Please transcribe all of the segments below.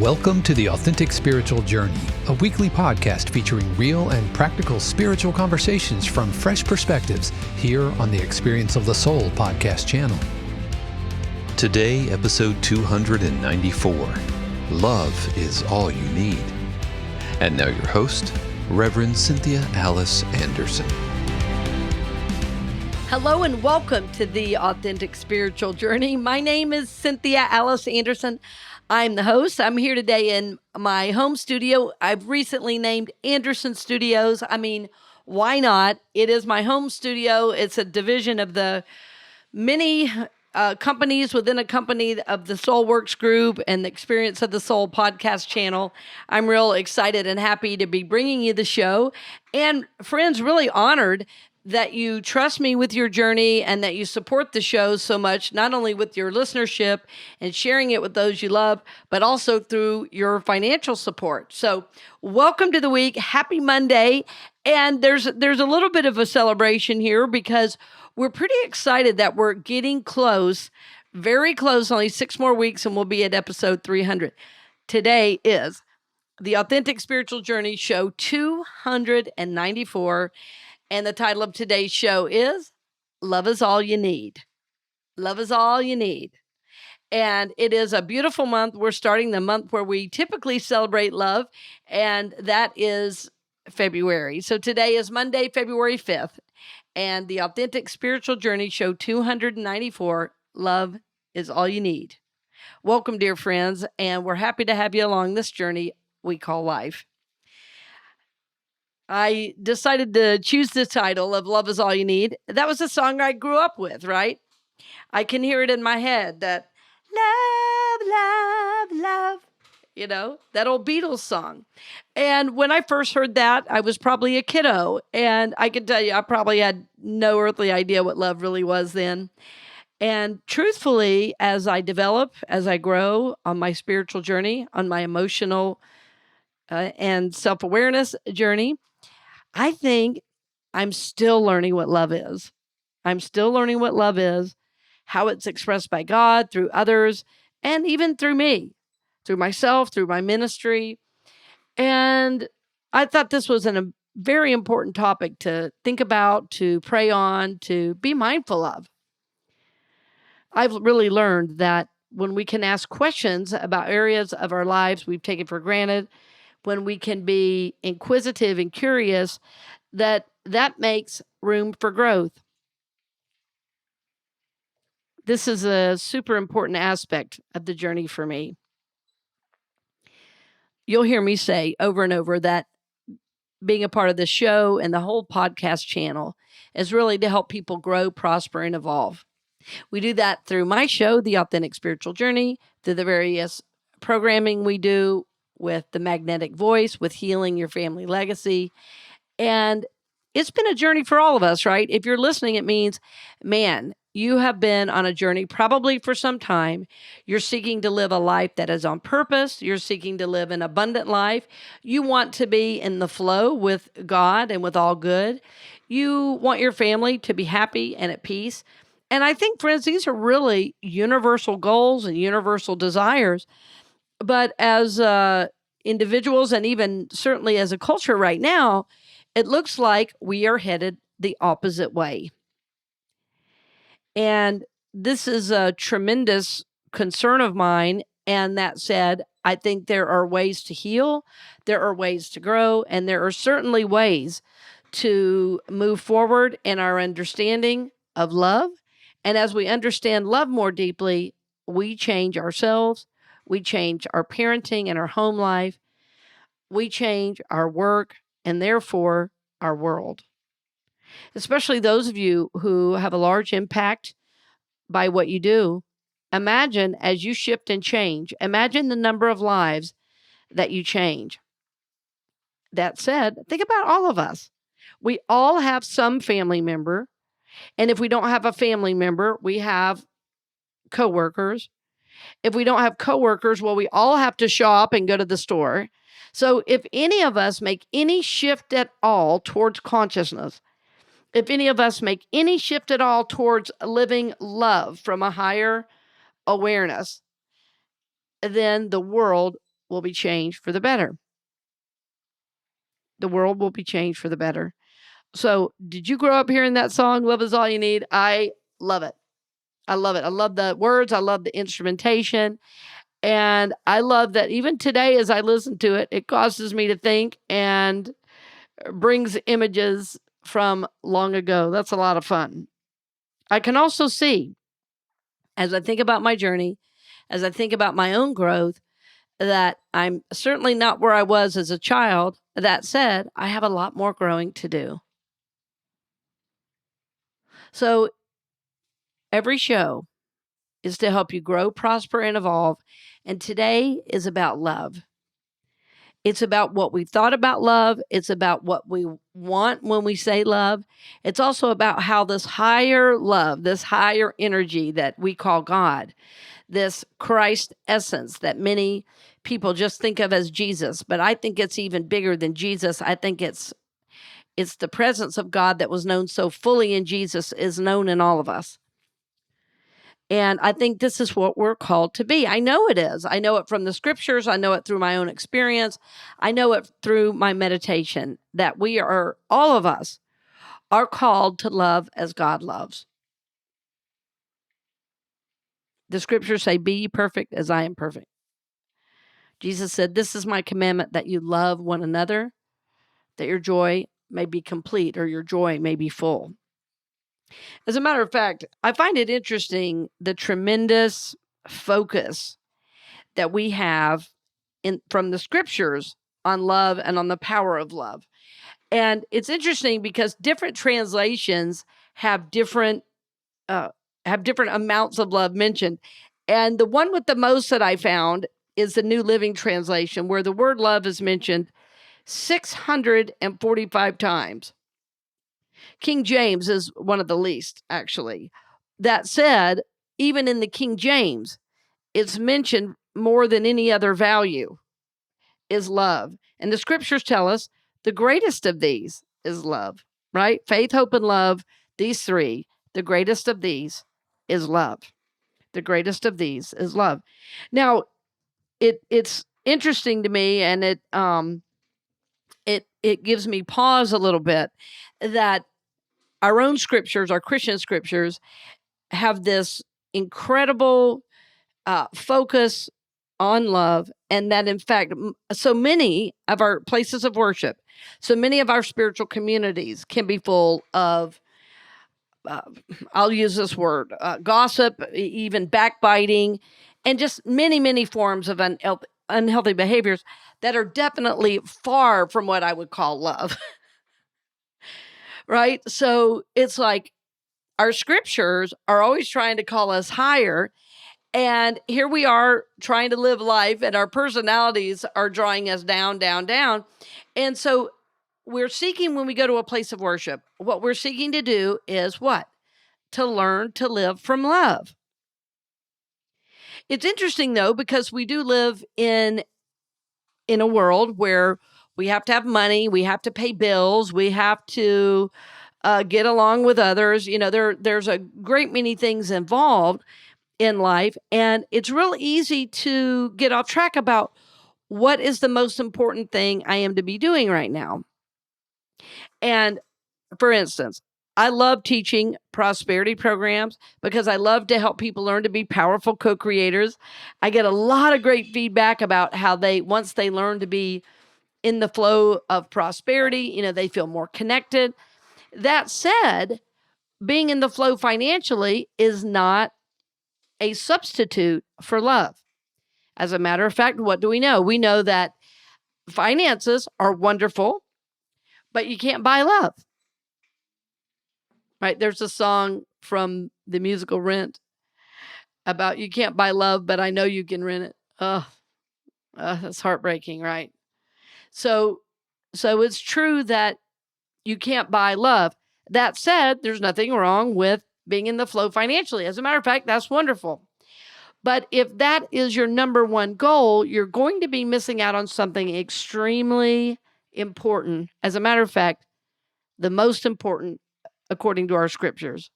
Welcome to the Authentic Spiritual Journey, a weekly podcast featuring real and practical spiritual conversations from fresh perspectives here on the Experience of the Soul podcast channel. Today, episode 294, Love is All You Need. And now your host, Reverend Cynthia Alice Anderson. Hello and welcome to the Authentic Spiritual Journey. My name is Cynthia Alice Anderson. I'm the host. I'm here today in my home studio. I've recently named Anderson Studios. I mean, why not? It is my home studio. It's a division of the many companies within a company of the Soulworks Group and the Experience of the Soul podcast channel. I'm real excited and happy to be bringing you the show. And friends, really honored that you trust me with your journey and that you support the show so much, not only with your listenership and sharing it with those you love, but also through your financial support. So welcome to the week. Happy Monday. And there's a little bit of a celebration here because we're pretty excited that we're getting close, very close, only 6 more weeks, and we'll be at episode 300. Today is the Authentic Spiritual Journey show 294. And the title of today's show is Love is All You Need. Love is all you need. And it is a beautiful month. We're starting the month where we typically celebrate love, and that is February. So today is Monday, February 5th, and the Authentic Spiritual Journey show 294, Love is All You Need. Welcome, dear friends, and we're happy to have you along this journey we call life. I decided to choose the title of Love is All You Need. That was a song I grew up with, right? I can hear it in my head, that love, love, love, that old Beatles song. And when I first heard that, I was probably a kiddo. And I can tell you, I probably had no earthly idea what love really was then. And truthfully, as I develop, as I grow on my spiritual journey, on my emotional and self-awareness journey, I think I'm still learning what love is. I'm still learning what love is, how it's expressed by God, through others, and even through me, through myself, through my ministry. And I thought this was a very important topic to think about, to pray on, to be mindful of. I've really learned that when we can ask questions about areas of our lives we've taken for granted, when we can be inquisitive and curious, that makes room for growth. This is a super important aspect of the journey for me. You'll hear me say over and over that being a part of the show and the whole podcast channel is really to help people grow, prosper, and evolve. We do that through my show, The Authentic Spiritual Journey, through the various programming we do with the magnetic voice, with healing your family legacy. And it's been a journey for all of us, right? If you're listening, it means, man, you have been on a journey probably for some time. You're seeking to live a life that is on purpose. You're seeking to live an abundant life. You want to be in the flow with God and with all good. You want your family to be happy and at peace. And I think, friends, these are really universal goals and universal desires. But as individuals, and even certainly as a culture right now, it looks like we are headed the opposite way. And this is a tremendous concern of mine. And that said, I think there are ways to heal, there are ways to grow, and there are certainly ways to move forward in our understanding of love. And as we understand love more deeply, we change ourselves, we change our parenting and our home life, we change our work, and therefore our world. Especially those of you who have a large impact by what you do. Imagine as you shift and change, imagine the number of lives that you change. That said, think about all of us. We all have some family member. And if we don't have a family member, we have coworkers. If we don't have coworkers, well, we all have to shop and go to the store. So if any of us make any shift at all towards consciousness, if any of us make any shift at all towards living love from a higher awareness, then the world will be changed for the better. The world will be changed for the better. So, did you grow up hearing that song, Love Is All You Need? I love it. I love it. I love the words. I love the instrumentation. And I love that even today, as I listen to it, it causes me to think and brings images from long ago. That's a lot of fun. I can also see, as I think about my journey, as I think about my own growth, that I'm certainly not where I was as a child. That said, I have a lot more growing to do. So every show is to help you grow, prosper, and evolve. And today is about love. It's about what we thought about love. It's about what we want when we say love. It's also about how this higher love, this higher energy that we call God, this Christ essence that many people just think of as Jesus, but I think it's even bigger than Jesus. I think it's the presence of God that was known so fully in Jesus is known in all of us. And I think this is what we're called to be. I know it is. I know it from the scriptures. I know it through my own experience. I know it through my meditation that we are, all of us, are called to love as God loves. The scriptures say, be ye perfect as I am perfect. Jesus said, this is my commandment, that you love one another, that your joy may be complete or your joy may be full. As a matter of fact, I find it interesting the tremendous focus that we have from the scriptures on love and on the power of love. And it's interesting because different translations have different amounts of love mentioned. And the one with the most that I found is the New Living Translation, where the word love is mentioned 645 times. King James is one of the least, actually. That said, even in the King James, it's mentioned more than any other value is love. And the scriptures tell us the greatest of these is love, right? Faith, hope, and love, these three, the greatest of these is love. The greatest of these is love. Now, it's interesting to me, and it gives me pause a little bit that our own scriptures, our Christian scriptures, have this incredible focus on love, and that in fact, so many of our places of worship, so many of our spiritual communities can be full of, I'll use this word, gossip, even backbiting, and just many, many forms of unhealthy behaviors that are definitely far from what I would call love. Right? So it's like our scriptures are always trying to call us higher. And here we are trying to live life, and our personalities are drawing us down, down, down. And so we're seeking, when we go to a place of worship, what we're seeking to do is what? To learn to live from love. It's interesting, though, because we do live in a world where we have to have money, we have to pay bills, we have to get along with others. You know, there's a great many things involved in life, and it's real easy to get off track about what is the most important thing I am to be doing right now. And for instance, I love teaching prosperity programs because I love to help people learn to be powerful co-creators. I get a lot of great feedback about how once they learn to be in the flow of prosperity, they feel more connected. That said, being in the flow financially is not a substitute for love. As a matter of fact, what do we know? We know that finances are wonderful, but you can't buy love. Right? There's a song from the musical Rent about you can't buy love, but I know you can rent it. That's heartbreaking, right? So it's true that you can't buy love. That said, there's nothing wrong with being in the flow financially. As a matter of fact, that's wonderful. But if that is your number one goal, you're going to be missing out on something extremely important. As a matter of fact, the most important, according to our scriptures.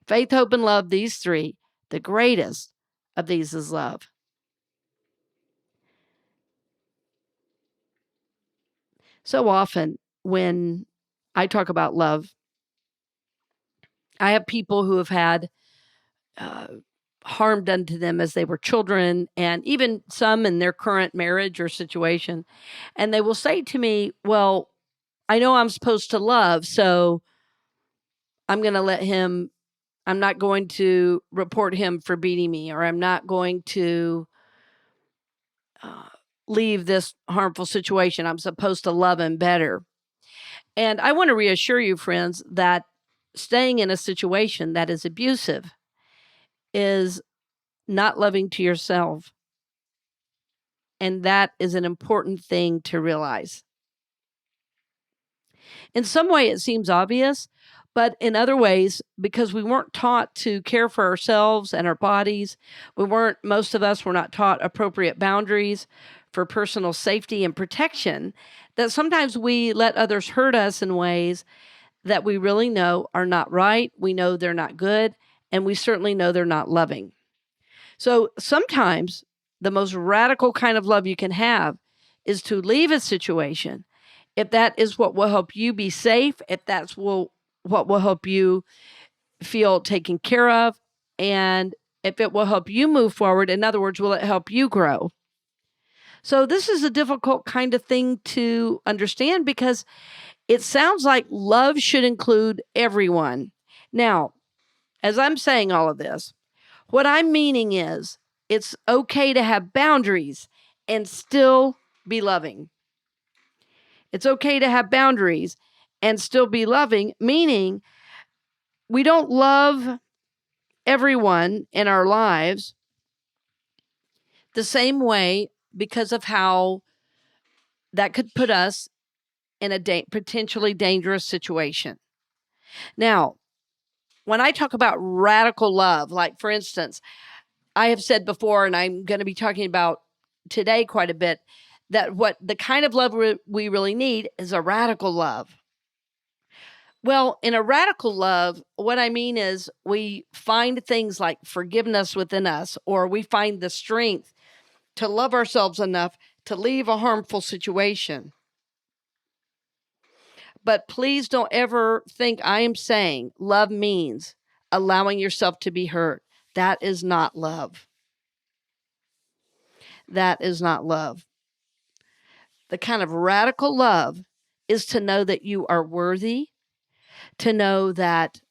Faith, hope, and love, these three, the greatest of these is love. So often when I talk about love, I have people who have had uh, harm done to them as they were children, and even some in their current marriage or situation. And they will say to me, well, I know I'm supposed to love, so I'm going to let him, I'm not going to report him for beating me, or I'm not going to uh, leave this harmful situation. I'm supposed to love him better. And I want to reassure you, friends, that staying in a situation that is abusive is not loving to yourself. And that is an important thing to realize. In some way, it seems obvious, but in other ways, because we weren't taught to care for ourselves and our bodies, most of us were not taught appropriate boundaries for personal safety and protection, that sometimes we let others hurt us in ways that we really know are not right. We know they're not good, and we certainly know they're not loving. So sometimes the most radical kind of love you can have is to leave a situation if that is what will help you be safe, if what will help you feel taken care of, and if it will help you move forward. In other words, will it help you grow? So this is a difficult kind of thing to understand because it sounds like love should include everyone. Now, as I'm saying all of this, what I'm meaning is it's okay to have boundaries and still be loving. It's okay to have boundaries and still be loving, meaning we don't love everyone in our lives the same way because of how that could put us in a potentially dangerous situation. Now, when I talk about radical love, like for instance, I have said before, and I'm going to be talking about today quite a bit, that what the kind of love we really need is a radical love. Well, in a radical love, what I mean is we find things like forgiveness within us, or we find the strength to love ourselves enough to leave a harmful situation. But please don't ever think I am saying love means allowing yourself to be hurt. That is not love. That is not love. The kind of radical love is to know that you are worthy, to know that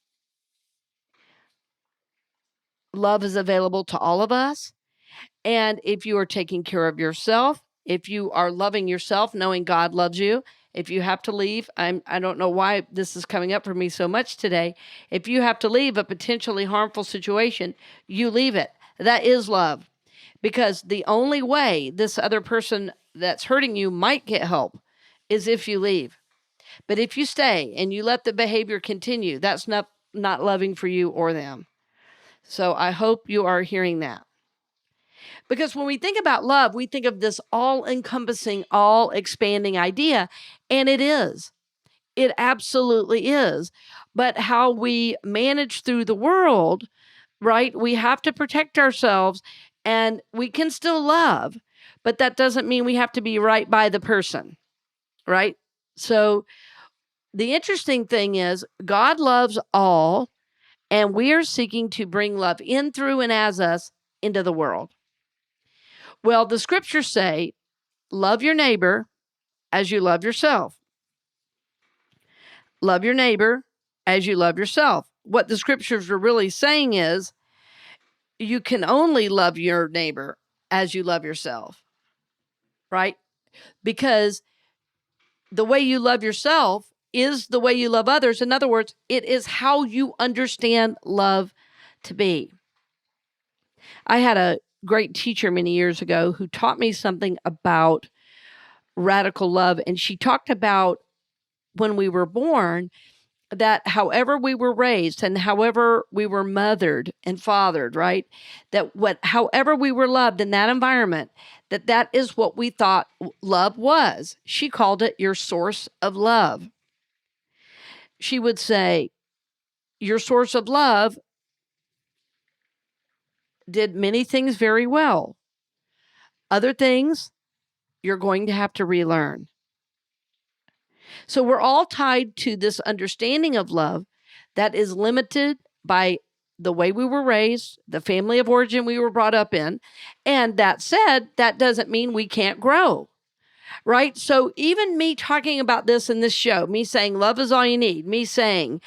love is available to all of us. And if you are taking care of yourself, if you are loving yourself, knowing God loves you, if you have to leave, I don't know why this is coming up for me so much today. If you have to leave a potentially harmful situation, you leave it. That is love. Because the only way this other person that's hurting you might get help is if you leave. But if you stay and you let the behavior continue, that's not loving for you or them. So I hope you are hearing that. Because when we think about love, we think of this all encompassing, all expanding idea, and it is. It absolutely is. But how we manage through the world, right? We have to protect ourselves and we can still love, but that doesn't mean we have to be right by the person, right? So the interesting thing is God loves all, and we are seeking to bring love in, through, and as us into the world. Well, the scriptures say, love your neighbor as you love yourself. Love your neighbor as you love yourself. What the scriptures are really saying is you can only love your neighbor as you love yourself, right? Because the way you love yourself is the way you love others. In other words, it is how you understand love to be. I had a great teacher many years ago who taught me something about radical love, and she talked about when we were born, that however we were raised and however we were mothered and fathered, right? However we were loved in that environment, that is what we thought love was. She called it your source of love. She would say, your source of love did many things very well. Other things you're going to have to relearn. So we're all tied to this understanding of love that is limited by the way we were raised, the family of origin we were brought up in. And that said, that doesn't mean we can't grow, right? So even me talking about this in this show, me saying love is all you need, me saying,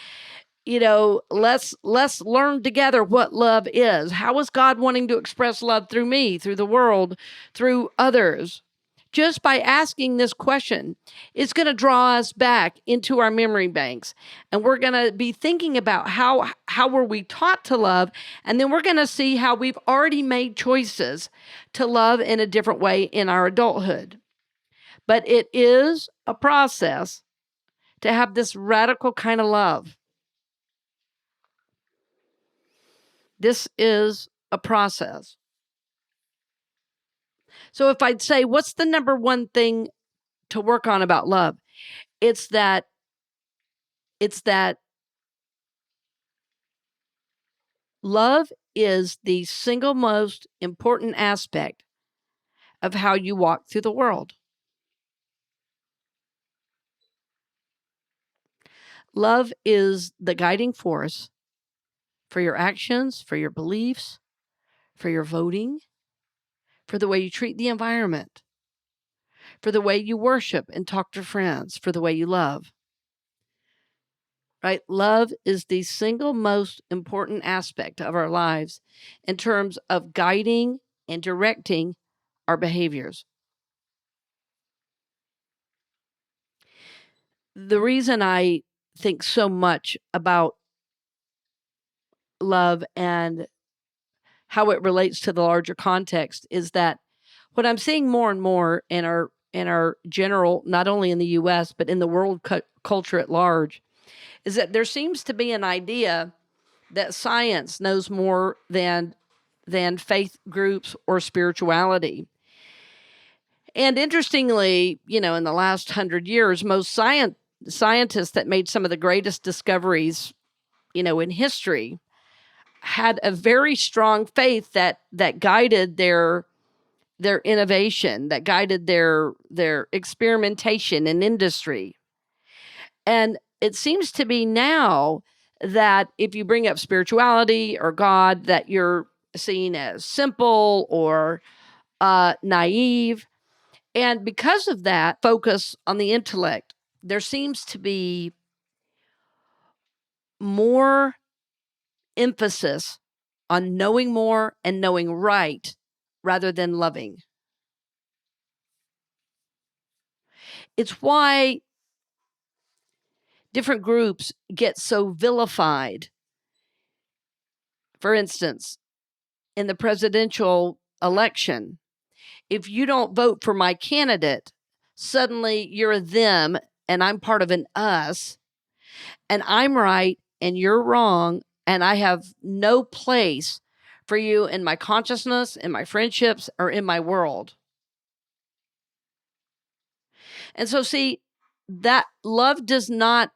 let's learn together what love is. How is God wanting to express love through me, through the world, through others? Just by asking this question, it's going to draw us back into our memory banks. And we're going to be thinking about how were we taught to love? And then we're going to see how we've already made choices to love in a different way in our adulthood. But it is a process to have this radical kind of love. This is a process. So if I'd say, what's the number one thing to work on about love? It's that love is the single most important aspect of how you walk through the world. Love is the guiding force for your actions, for your beliefs, for your voting, for the way you treat the environment, for the way you worship and talk to friends, for the way you love. Right? Love is the single most important aspect of our lives in terms of guiding and directing our behaviors. The reason I think so much about love and how it relates to the larger context is that what I'm seeing more and more in our general, not only in the US, but in the world culture at large, is that there seems to be an idea that science knows more than faith groups or spirituality. And interestingly, in the last 100 years, most scientists that made some of the greatest discoveries, in history, had a very strong faith that guided their innovation, that guided their experimentation in industry. And it seems to be now that if you bring up spirituality or God, that you're seen as simple or naive. And because of that focus on the intellect, there seems to be more emphasis on knowing more and knowing right rather than loving. It's why different groups get so vilified. For instance, in the presidential election, if you don't vote for my candidate, suddenly you're a them and I'm part of an us, and I'm right and you're wrong, and I have no place for you in my consciousness, in my friendships, or in my world. And so, see, that love does not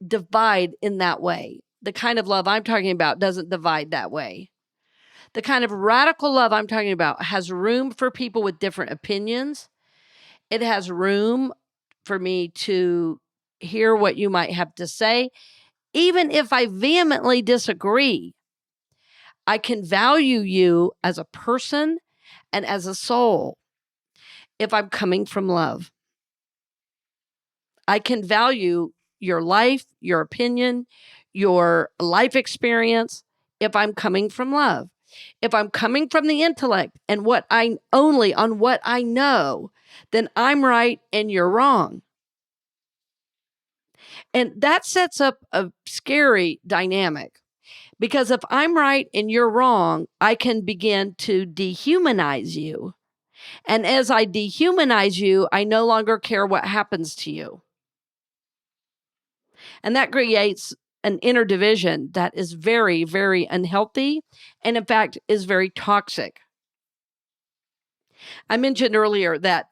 divide in that way. The kind of love I'm talking about doesn't divide that way. The kind of radical love I'm talking about has room for people with different opinions. It has room for me to hear what you might have to say. Even if I vehemently disagree, I can value you as a person and as a soul if I'm coming from love. I can value your life, your opinion, your life experience if I'm coming from love. If I'm coming from the intellect and only on what I know, then I'm right and you're wrong. And that sets up a scary dynamic, because if I'm right and you're wrong, I can begin to dehumanize you. And as I dehumanize you, I no longer care what happens to you. And that creates an inner division that is very, very unhealthy, and in fact is very toxic. I mentioned earlier that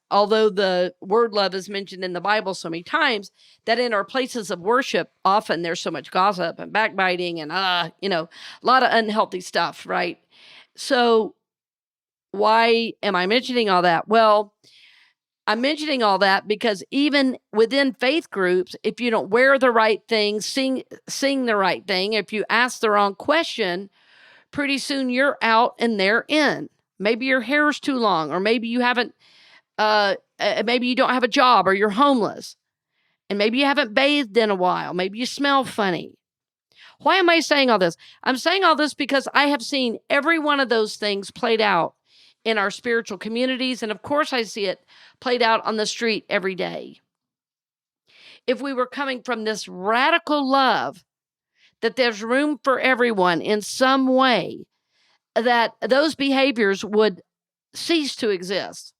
although the word love is mentioned in the Bible so many times, that in our places of worship, often there's so much gossip and backbiting and a lot of unhealthy stuff, right? So why am I mentioning all that? Well, I'm mentioning all that because even within faith groups, if you don't wear the right thing, sing the right thing, if you ask the wrong question, pretty soon you're out and they're in. Maybe your hair's too long, or maybe you haven't, maybe you don't have a job, or you're homeless, and maybe you haven't bathed in a while. Maybe you smell funny. Why am I saying all this? I'm saying all this because I have seen every one of those things played out in our spiritual communities. And of course, I see it played out on the street every day. If we were coming from this radical love, that there's room for everyone in some way, that those behaviors would cease to exist.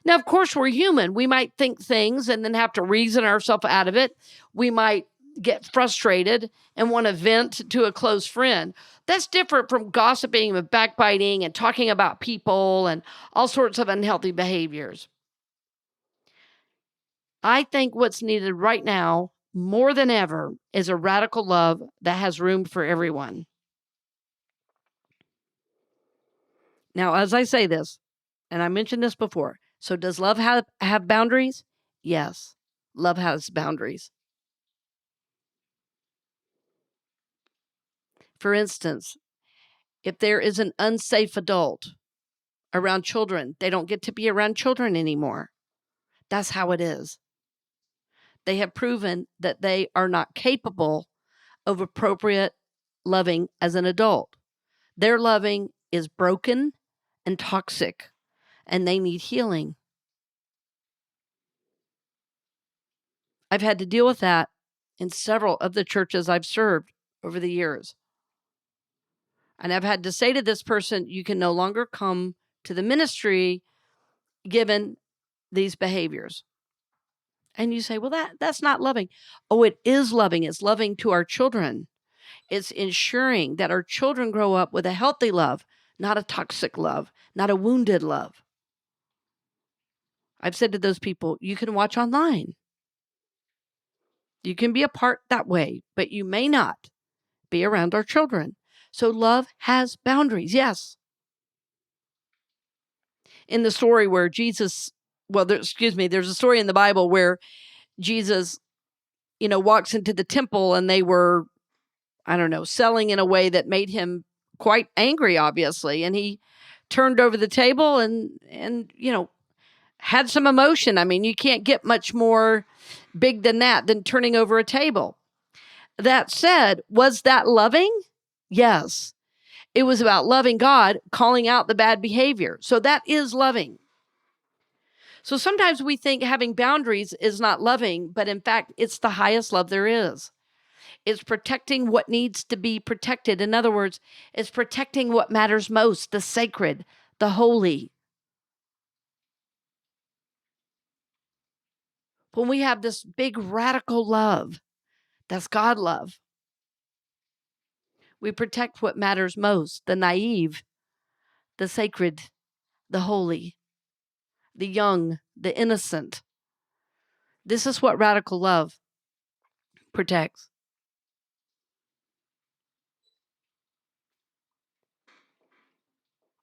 Now, of course, we're human. We might think things and then have to reason ourselves out of it. We might get frustrated and want to vent to a close friend. That's different from gossiping and backbiting and talking about people and all sorts of unhealthy behaviors. I think what's needed right now, more than ever, is a radical love that has room for everyone. Now, as I say this, and I mentioned this before, so does love have boundaries? Yes, love has boundaries. For instance, if there is an unsafe adult around children, they don't get to be around children anymore. That's how it is. They have proven that they are not capable of appropriate loving as an adult. Their loving is broken and toxic, and they need healing. I've had to deal with that in several of the churches I've served over the years. And I've had to say to this person, you can no longer come to the ministry given these behaviors. And you say, well, that's not loving. Oh, it is loving. It's loving to our children. It's ensuring that our children grow up with a healthy love, not a toxic love, not a wounded love. I've said to those people, you can watch online. You can be a part that way, but you may not be around our children. So love has boundaries, yes. In the story where Jesus, there's a story in the Bible where Jesus, walks into the temple and they were, selling in a way that made him quite angry, obviously. And he turned over the table and had some emotion. I mean, you can't get much more big than that, than turning over a table. That said, was that loving? Yes. It was about loving God, calling out the bad behavior. So that is loving. So sometimes we think having boundaries is not loving, but in fact, it's the highest love there is. It's protecting what needs to be protected. In other words, it's protecting what matters most, the sacred, the holy. When we have this big radical love, that's God love, we protect what matters most, the naive, the sacred, the holy, the young, the innocent. This is what radical love protects.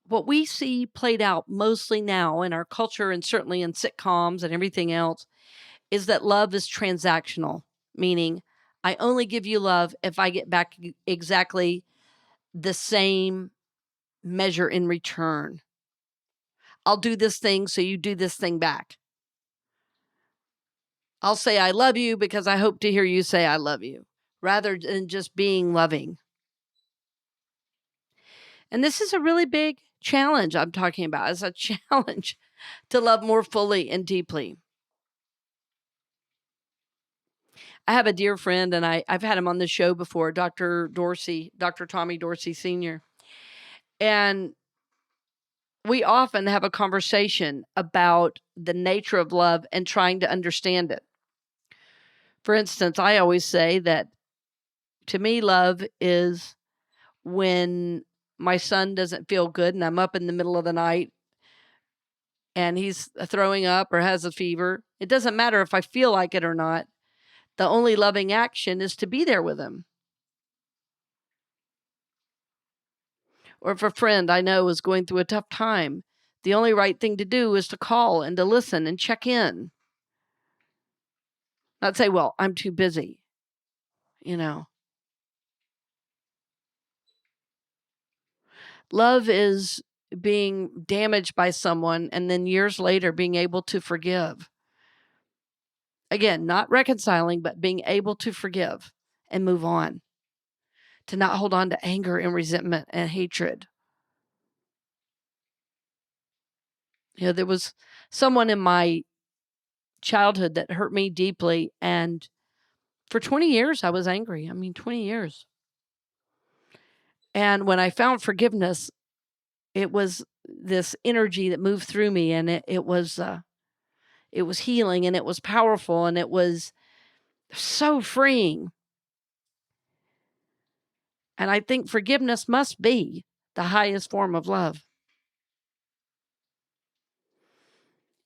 What we see played out mostly now in our culture and certainly in sitcoms and everything else is that love is transactional, meaning I only give you love if I get back exactly the same measure in return. I'll do this thing, so you do this thing back. I'll say I love you because I hope to hear you say I love you, rather than just being loving. And this is a really big challenge I'm talking about. It's a challenge to love more fully and deeply. I have a dear friend, and I've had him on the show before, Dr. Tommy Dorsey Sr. And we often have a conversation about the nature of love and trying to understand it. For instance, I always say that to me, love is when my son doesn't feel good and I'm up in the middle of the night and he's throwing up or has a fever. It doesn't matter if I feel like it or not. The only loving action is to be there with him. Or if a friend I know is going through a tough time, The only right thing to do is to call and to listen and check in. Not say, well, I'm too busy, you know. Love is being damaged by someone and then years later being able to forgive. Again, not reconciling, but being able to forgive and move on. To not hold on to anger and resentment and hatred. There was someone in my childhood that hurt me deeply, and for 20 years I was angry. 20 years. And when I found forgiveness, it was this energy that moved through me, and it was healing, and it was powerful, and it was so freeing. And I think forgiveness must be the highest form of love.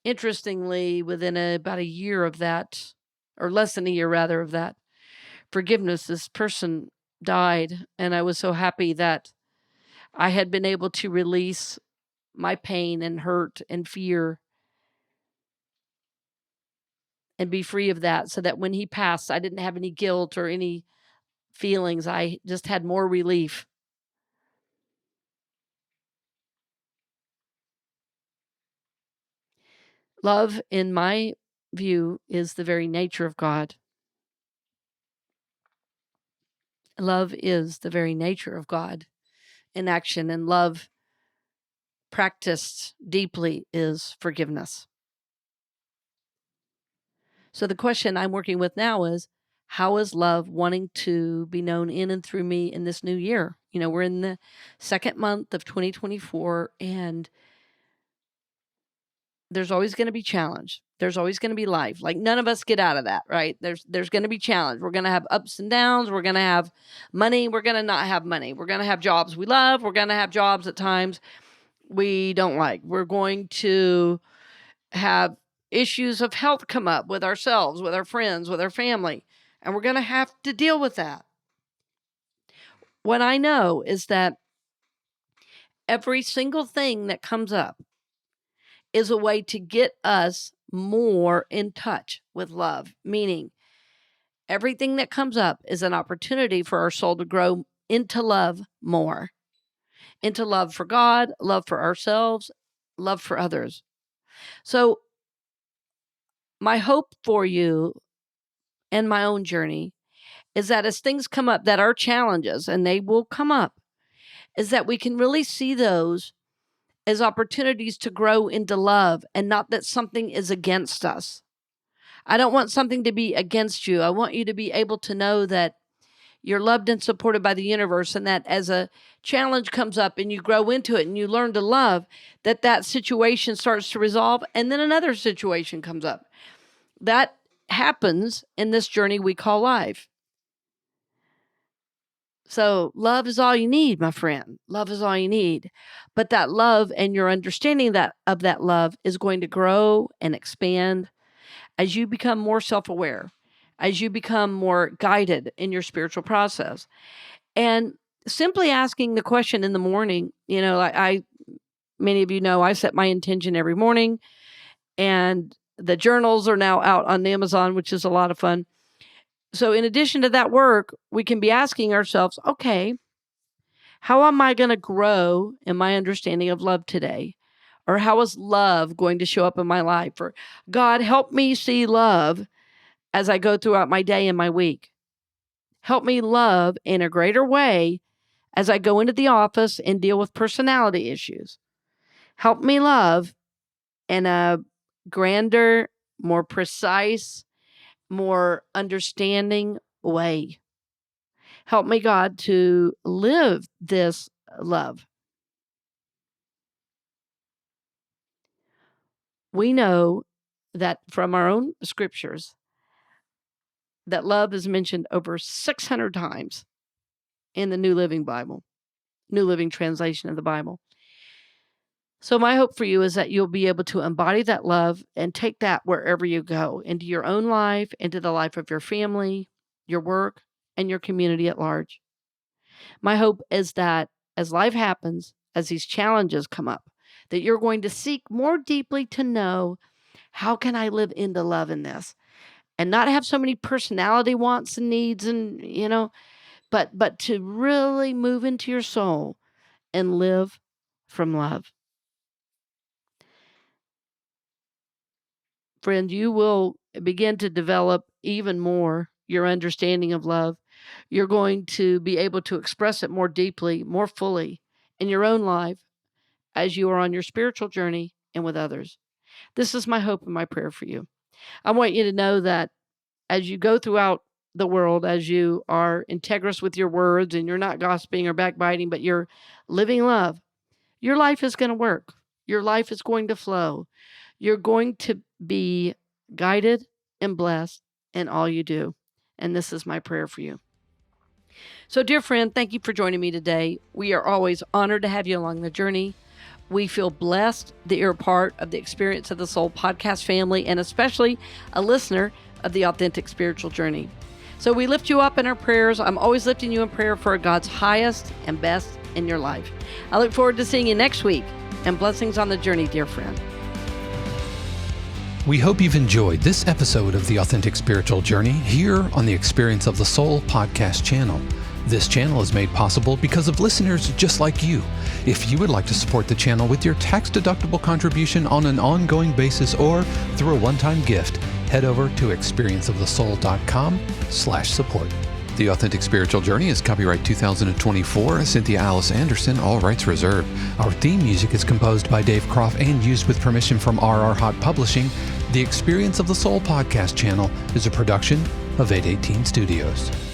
Interestingly, within about a year of that, or less than a year rather of that forgiveness, this person died. And I was so happy that I had been able to release my pain and hurt and fear and be free of that, so that when he passed, I didn't have any guilt or any feelings. I just had more relief. Love, in my view, is the very nature of God. Love is the very nature of God in action, and love practiced deeply is forgiveness. So the question I'm working with now is, how is love wanting to be known in and through me in this new year? We're in the second month of 2024, and there's always going to be challenge. There's always going to be life. Like, none of us get out of that, right? There's going to be challenge. We're going to have ups and downs. We're going to have money. We're going to not have money. We're going to have jobs we love. We're going to have jobs at times we don't like. We're going to have issues of health come up with ourselves, with our friends, with our family, and we're going to have to deal with that. What I know is that every single thing that comes up is a way to get us more in touch with love, meaning everything that comes up is an opportunity for our soul to grow into love more, into love for God, love for ourselves, love for others. So my hope for you and my own journey is that as things come up that are challenges, and they will come up, is that we can really see those as opportunities to grow into love, and not that something is against us. I don't want something to be against you. I want you to be able to know that you're loved and supported by the universe, and that as a challenge comes up and you grow into it and you learn to love, that situation starts to resolve, and then another situation comes up. That happens in this journey we call life. So love is all you need, my friend. Love is all you need. But that love and your understanding of that love is going to grow and expand as you become more self-aware, as you become more guided in your spiritual process. And simply asking the question in the morning, many of you know, I set my intention every morning, and the journals are now out on Amazon, which is a lot of fun. So in addition to that work, we can be asking ourselves, okay, how am I going to grow in my understanding of love today? Or how is love going to show up in my life? Or God, help me see love as I go throughout my day and my week. Help me love in a greater way as I go into the office and deal with personality issues. Help me love in a grander, more precise, more understanding way. Help me, God, to live this love. We know that from our own scriptures that love is mentioned over 600 times in the New Living Bible, New Living Translation of the Bible. So my hope for you is that you'll be able to embody that love and take that wherever you go, into your own life, into the life of your family, your work, and your community at large. My hope is that as life happens, as these challenges come up, that you're going to seek more deeply to know, how can I live into love in this? And not have so many personality wants and needs and, but to really move into your soul and live from love. Friend, you will begin to develop even more your understanding of love. You're going to be able to express it more deeply, more fully in your own life as you are on your spiritual journey and with others. This is my hope and my prayer for you. I want you to know that as you go throughout the world, as you are integrous with your words and you're not gossiping or backbiting, but you're living love, your life is going to work. Your life is going to flow. You're going to be guided and blessed in all you do. And this is my prayer for you. So, dear friend, thank you for joining me today. We are always honored to have you along the journey. We feel blessed that you're a part of the Experience of the Soul podcast family, and especially a listener of the Authentic Spiritual Journey. So we lift you up in our prayers. I'm always lifting you in prayer for God's highest and best in your life. I look forward to seeing you next week, and blessings on the journey, dear friend. We hope you've enjoyed this episode of the Authentic Spiritual Journey here on the Experience of the Soul podcast channel. This channel is made possible because of listeners just like you. If you would like to support the channel with your tax-deductible contribution on an ongoing basis or through a one-time gift, head over to experienceofthesoul.com/support. The Authentic Spiritual Journey is copyright 2024, Cynthia Alice Anderson, all rights reserved. Our theme music is composed by Dave Croft and used with permission from RR Hot Publishing. The Experience of the Soul podcast channel is a production of 818 Studios.